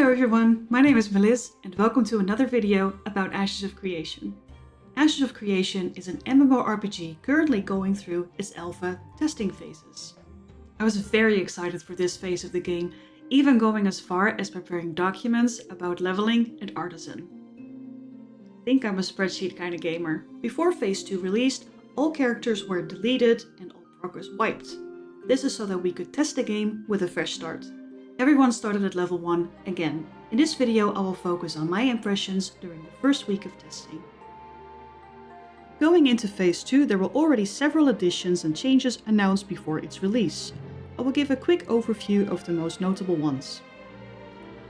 Hello everyone, my name is Melis and welcome to another video about Ashes of Creation. Ashes of Creation is an MMORPG currently going through its alpha testing phases. I was very excited for this phase of the game, even going as far as preparing documents about leveling and artisan. I think I'm a spreadsheet kind of gamer. Before phase 2 released, all characters were deleted and all progress wiped. This is so that we could test the game with a fresh start. Everyone started at level 1 again. In this video I will focus on my impressions during the first week of testing. Going into phase 2 there were already several additions and changes announced before its release. I will give a quick overview of the most notable ones.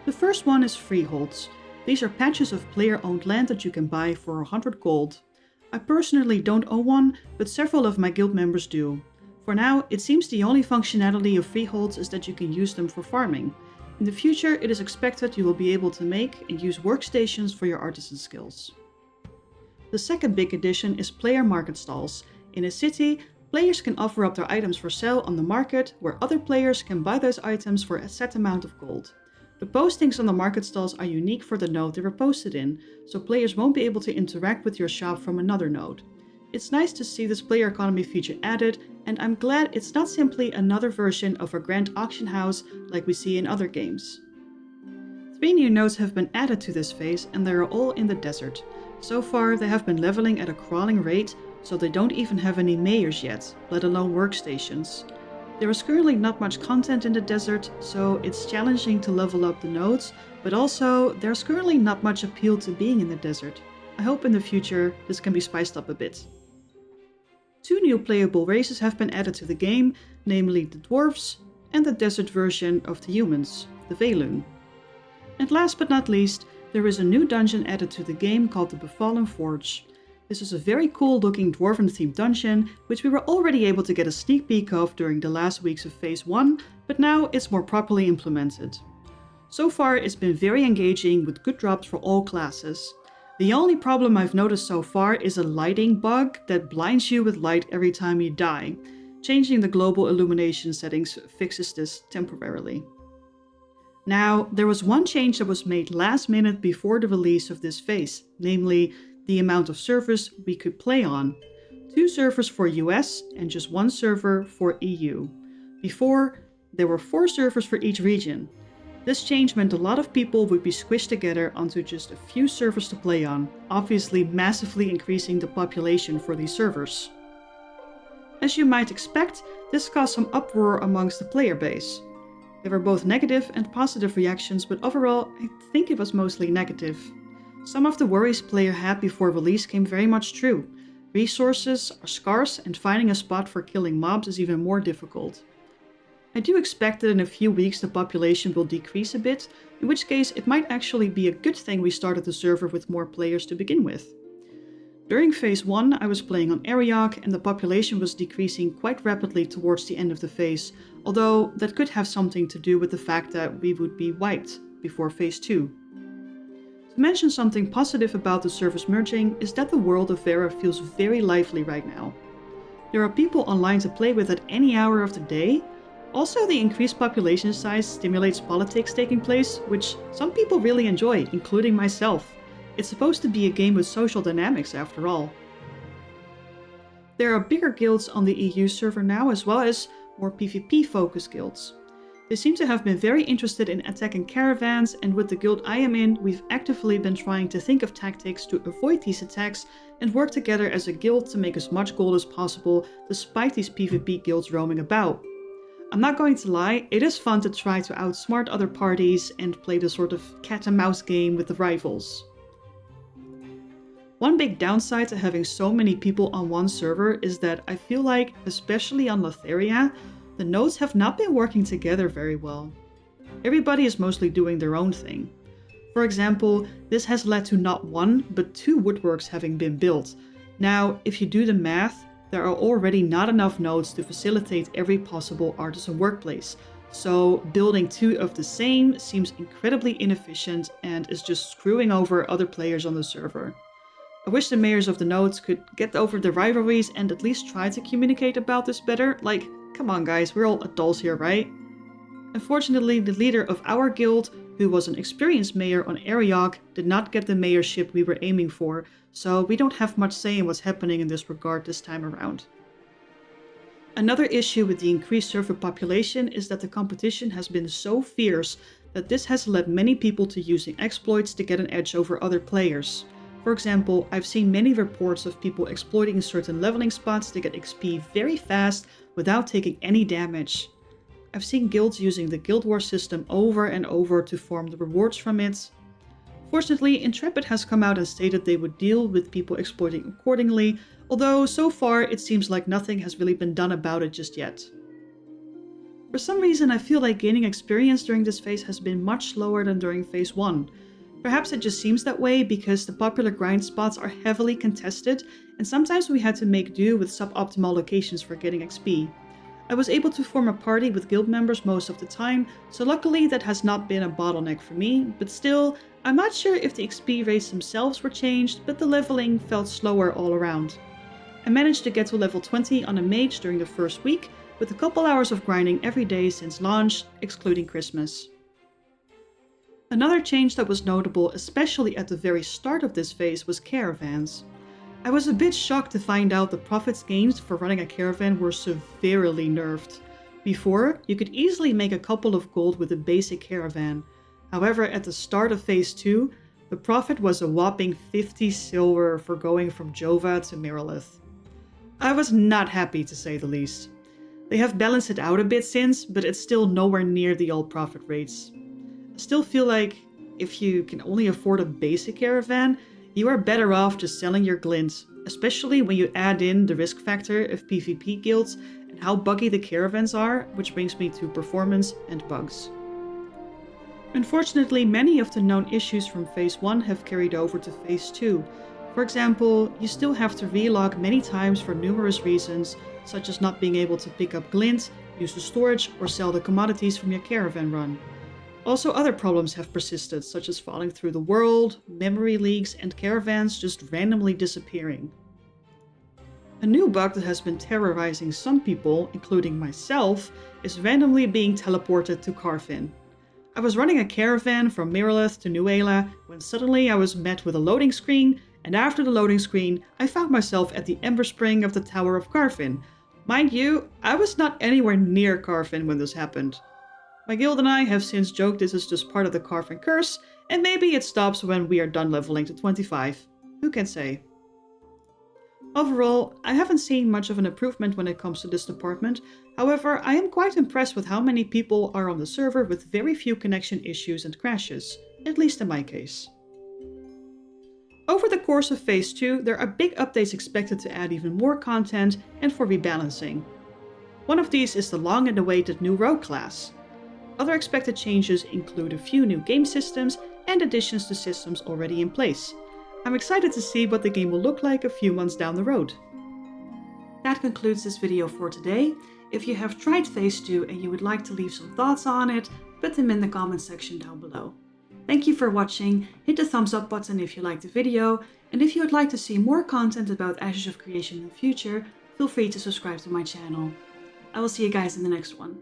The first one is freeholds. These are patches of player-owned land that you can buy for 100 gold. I personally don't own one, but several of my guild members do. For now, it seems the only functionality of freeholds is that you can use them for farming. In the future, it is expected you will be able to make and use workstations for your artisan skills. The second big addition is player market stalls. In a city, players can offer up their items for sale on the market, where other players can buy those items for a set amount of gold. The postings on the market stalls are unique for the node they were posted in, so players won't be able to interact with your shop from another node. It's nice to see this player economy feature added, and I'm glad it's not simply another version of a grand auction house like we see in other games. 3 new nodes have been added to this phase and they are all in the desert. So far they have been leveling at a crawling rate, so they don't even have any mayors yet, let alone workstations. There is currently not much content in the desert, so it's challenging to level up the nodes, but also there's currently not much appeal to being in the desert. I hope in the future this can be spiced up a bit. 2 new playable races have been added to the game, namely the dwarves and the desert version of the humans, the Velun. And last but not least, there is a new dungeon added to the game called the Befallen Forge. This is a very cool looking dwarven themed dungeon, which we were already able to get a sneak peek of during the last weeks of phase 1, but now it's more properly implemented. So far it's been very engaging with good drops for all classes. The only problem I've noticed so far is a lighting bug that blinds you with light every time you die. Changing the global illumination settings fixes this temporarily. Now, there was one change that was made last minute before the release of this phase, namely the amount of servers we could play on. 2 servers for US and just 1 server for EU. Before, there were 4 servers for each region. This change meant a lot of people would be squished together onto just a few servers to play on, obviously massively increasing the population for these servers. As you might expect, this caused some uproar amongst the player base. There were both negative and positive reactions, but overall I think it was mostly negative. Some of the worries player had before release came very much true. Resources are scarce and finding a spot for killing mobs is even more difficult. I do expect that in a few weeks the population will decrease a bit, in which case it might actually be a good thing we started the server with more players to begin with. During phase 1 I was playing on Ariok and the population was decreasing quite rapidly towards the end of the phase, although that could have something to do with the fact that we would be wiped before phase 2. To mention something positive about the servers merging is that the world of Vera feels very lively right now. There are people online to play with at any hour of the day. Also, the increased population size stimulates politics taking place, which some people really enjoy, including myself. It's supposed to be a game with social dynamics after all. There are bigger guilds on the EU server now, as well as more PvP focused guilds. They seem to have been very interested in attacking caravans, and with the guild I am in, we've actively been trying to think of tactics to avoid these attacks and work together as a guild to make as much gold as possible despite these PvP guilds roaming about. I'm not going to lie, it is fun to try to outsmart other parties and play the sort of cat and mouse game with the rivals. One big downside to having so many people on one server is that I feel like, especially on Lotharia, the nodes have not been working together very well. Everybody is mostly doing their own thing. For example, this has led to not 1 but 2 woodworks having been built. Now, if you do the math, there are already not enough nodes to facilitate every possible artisan workplace, so building 2 of the same seems incredibly inefficient and is just screwing over other players on the server. I wish the mayors of the nodes could get over the rivalries and at least try to communicate about this better. Like, come on guys, we're all adults here, right? Unfortunately, the leader of our guild who was an experienced mayor on Ariok, did not get the mayorship we were aiming for, so we don't have much say in what's happening in this regard this time around. Another issue with the increased server population is that the competition has been so fierce that this has led many people to using exploits to get an edge over other players. For example, I've seen many reports of people exploiting certain leveling spots to get XP very fast without taking any damage. I've seen guilds using the Guild War system over and over to farm the rewards from it. Fortunately, Intrepid has come out and stated they would deal with people exploiting accordingly, although so far it seems like nothing has really been done about it just yet. For some reason, I feel like gaining experience during this phase has been much slower than during phase 1. Perhaps it just seems that way because the popular grind spots are heavily contested and sometimes we had to make do with suboptimal locations for getting XP. I was able to form a party with guild members most of the time, so luckily that has not been a bottleneck for me, but still, I'm not sure if the XP rates themselves were changed, but the leveling felt slower all around. I managed to get to level 20 on a mage during the first week, with a couple hours of grinding every day since launch, excluding Christmas. Another change that was notable, especially at the very start of this phase, was caravans. I was a bit shocked to find out the profits gained for running a caravan were severely nerfed. Before, you could easily make a couple of gold with a basic caravan. However, at the start of phase 2, the profit was a whopping 50 silver for going from Jova to Miralith. I was not happy to say the least. They have balanced it out a bit since, but it's still nowhere near the old profit rates. I still feel like if you can only afford a basic caravan, you are better off just selling your glint, especially when you add in the risk factor of PvP guilds and how buggy the caravans are, which brings me to performance and bugs. Unfortunately, many of the known issues from phase 1 have carried over to phase 2. For example, you still have to relog many times for numerous reasons, such as not being able to pick up glint, use the storage, or sell the commodities from your caravan run. Also, other problems have persisted, such as falling through the world, memory leaks, and caravans just randomly disappearing. A new bug that has been terrorizing some people, including myself, is randomly being teleported to Carfin. I was running a caravan from Miralith to Nuela when suddenly I was met with a loading screen, and after the loading screen, I found myself at the Ember Spring of the Tower of Carfin. Mind you, I was not anywhere near Carfin when this happened. My guild and I have since joked this is just part of the Carfin curse, and maybe it stops when we are done leveling to 25. Who can say? Overall, I haven't seen much of an improvement when it comes to this department. However, I am quite impressed with how many people are on the server with very few connection issues and crashes, at least in my case. Over the course of phase 2, there are big updates expected to add even more content and for rebalancing. One of these is the long and awaited new rogue class. Other expected changes include a few new game systems and additions to systems already in place. I'm excited to see what the game will look like a few months down the road. That concludes this video for today. If you have tried phase 2 and you would like to leave some thoughts on it, put them in the comment section down below. Thank you for watching, hit the thumbs up button if you liked the video, and if you would like to see more content about Ashes of Creation in the future, feel free to subscribe to my channel. I will see you guys in the next one.